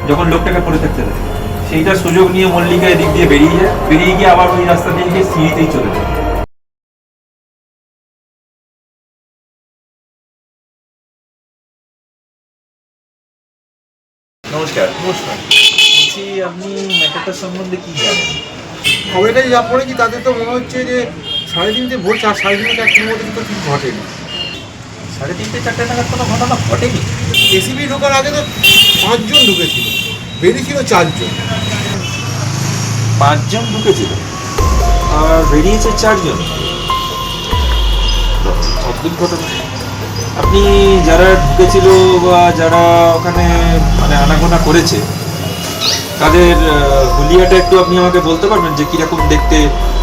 যখন লোকটাকে পড়ে থাকতে দেয়। সেইটা সুযোগ নিয়ে মল্লিকা এদিক দিয়ে বেরিয়ে যায়, বেরিয়ে গিয়ে আবার ওই রাস্তা দিয়ে গিয়ে সিঁড়িতেই চলে যায়। নমস্কার। নমস্কার। বলছি আপনি ম্যাটারটার সম্বন্ধে কি জানেন? খবরটাই যা পড়েছি তাতে তো মনে হচ্ছে যে 3:30 ভোর 3:30-4টার মধ্যে তো কিছু ঘটেনি। 3:30-4টে নাগাদ কোনো ঘটনা ঘটেনি? এসিবি ঢোকার আগে তো 5 জন ঢুকেছিল, বেরিয়েছিল 4 জন। 5 জন ঢুকেছিল আর বেরিয়েছে 4 জন। অদ্ভুত ঘটনা। আপনি যারা ঢুকেছিল বা যারা ওখানে মানে আনাগোনা করেছে তাদের হুলিয়াটা একটু আপনি আমাকে বলতে পারবেন, যে কিরকম দেখতে,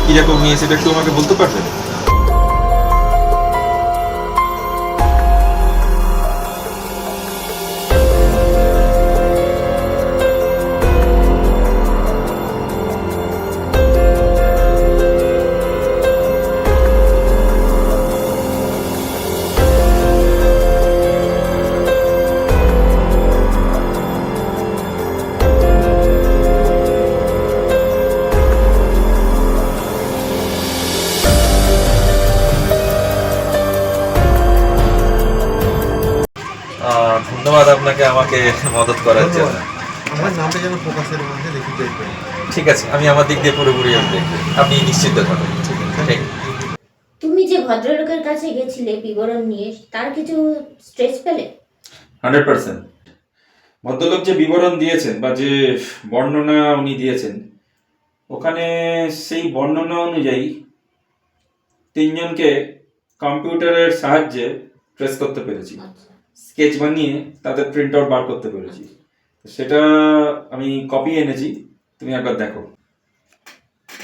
কিরকম নিয়ে, সেটা একটু আমাকে বলতে পারবেন? ধন্যবাদ আপনাকে আমাকে মদত করার জন্য। আমার নামটা যেন ফোকাসের মধ্যে দেখি যাই। ঠিক আছে, আমি আমার দিক দিয়ে পুরোপুরি আপনি নিশ্চিন্ত থাকুন। ঠিক। তুমি যে ভদ্রলোকের কাছে গেছিলে বিবরণ নিয়ে, তার কিছু স্ট্রেস পেলে? 100%। ভদ্রলোক যে বিবরণ দিয়েছেন বা যে বর্ণনা উনি দিয়েছেন, ওখানে সেই বর্ণনা অনুযায়ী 3 জনকে কম্পিউটারের সাহায্যে ট্রেস করতে পেরেছি, স্কেচ বানিয়ে তাদের প্রিন্ট আউট বার করতে পেরেছি। সেটা আমি কপি এনেছি, তুমি একবার দেখো।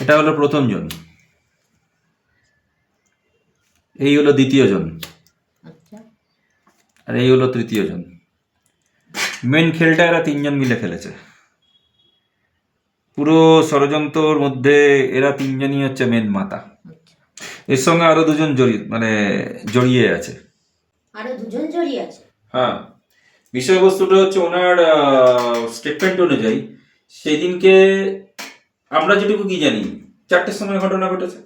এটা হলো প্রথম জন, এই হলো দ্বিতীয় জন, আর এই হলো তৃতীয় জন। মেন খেলটা এরা 3 জন মিলে খেলেছে। পুরো ষড়যন্ত্রর মধ্যে এরা 3 জনই হচ্ছে মেন মাথা। এর সঙ্গে আরো 2 জন জড়িয়ে আছে। আরো 2 জন জড়িয়ে আছে? হ্যাঁ, বিষয়বস্তুটা হচ্ছে ওনার স্টেটমেন্ট অনুযায়ী সেদিনকে আমরা যেটুকু কি জানি 4টের সময় ঘটনা ঘটেছে।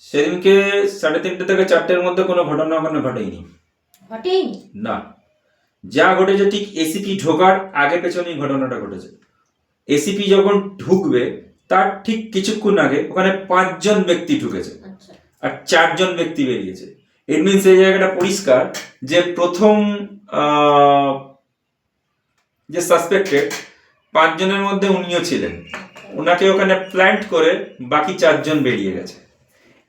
সেদিনকে 3:30 থেকে 4টের মধ্যে কোনো ঘটনা ওখানে ঘটেনি। না, যা ঘটেছে ঠিক এসিপি ঢোকার আগে পেছনেই ঘটনাটা ঘটেছে। এসিপি যখন ঢুকবে তার ঠিক কিছুক্ষণ আগে ওখানে 5 জন ব্যক্তি ঢুকেছে আর 4 জন ব্যক্তি বেরিয়েছে। ইট মিনস এই জায়গাটা পরিষ্কার যে প্রথম যে সাসপেক্টেড 5 জনের মধ্যে উনিও ছিলেন। ওনাকে ওখানে প্ল্যান্ট করে বাকি 4 জন বেরিয়ে গেছে।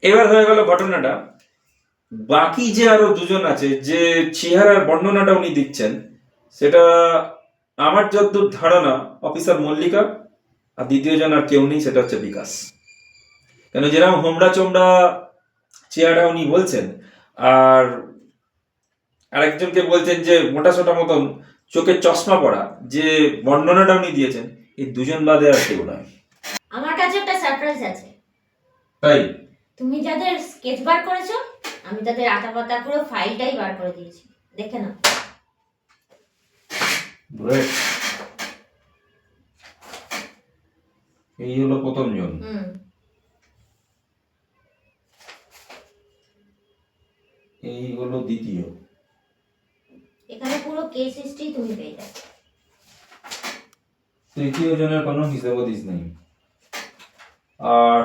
এবার হয়ে গেল ঘটনাটা, বাকি যে আরো 2 জন আছে, যে চেহারার বর্ণনাটা উনি দিচ্ছেন, সেটা আমার যতদূর ধারণা অফিসার মল্লিকা, আর দ্বিতীয় জন আর কেউ নেই, সেটা হচ্ছে বিকাশ। কেন যেরকম হোমড়া চোমড়া চেহারা উনি বলছেন, আর আরেকজনকে বলছেন যে মোটা সোটা মতন চোখে চশমা পড়া, যে বর্ণনাটা উনি দিয়েছেন, এই 2 জন বাদে আর কেউ নয়। আমার কাছে একটা সারপ্রাইজ আছে। তাই তুমি যাদের স্কেচ বার করেছো, আমি তাদের আতাপাতা পুরো ফাইলটাই বার করে দিয়েছি, দেখে নাও। এই হলো প্রথম জন, এই হলো দ্বিতীয়। এখানে পুরো কেস হিস্ট্রি তুমি পেয়ে যাবে। তৃতীয় জনের কোনো হিসাবদিস নেই, আর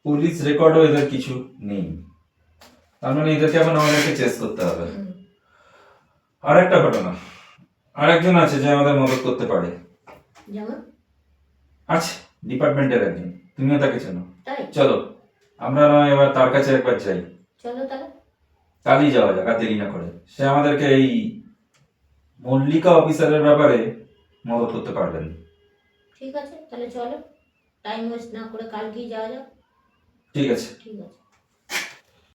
পুলিশ রেকর্ডও এদের কিছু নেই। তার মানে এদেরকে এখন আমাদেরকে চেস করতে হবে। আর একটা ঘটনা, আরেকজন আছে যে আমাদের মদত করতে পারে। যেমন? আছে, ডিপার্টমেন্টের একজন, তুমিও তাকে চেনো। তাই? চলো আমরা এবার তার কাছে একবার যাই। চলো তাহলে। কালই যাওয়া যাক, আর দেরি না করে। সে আমাদেরকে এই মল্লিকা অফিসারের ব্যাপারে মদত করতে পারবেন। ঠিক আছে, তাহলে চলো, টাইম ওয়েস্ট না করে কালকেই যাওয়া যাক। ঠিক আছে। ঠিক আছে।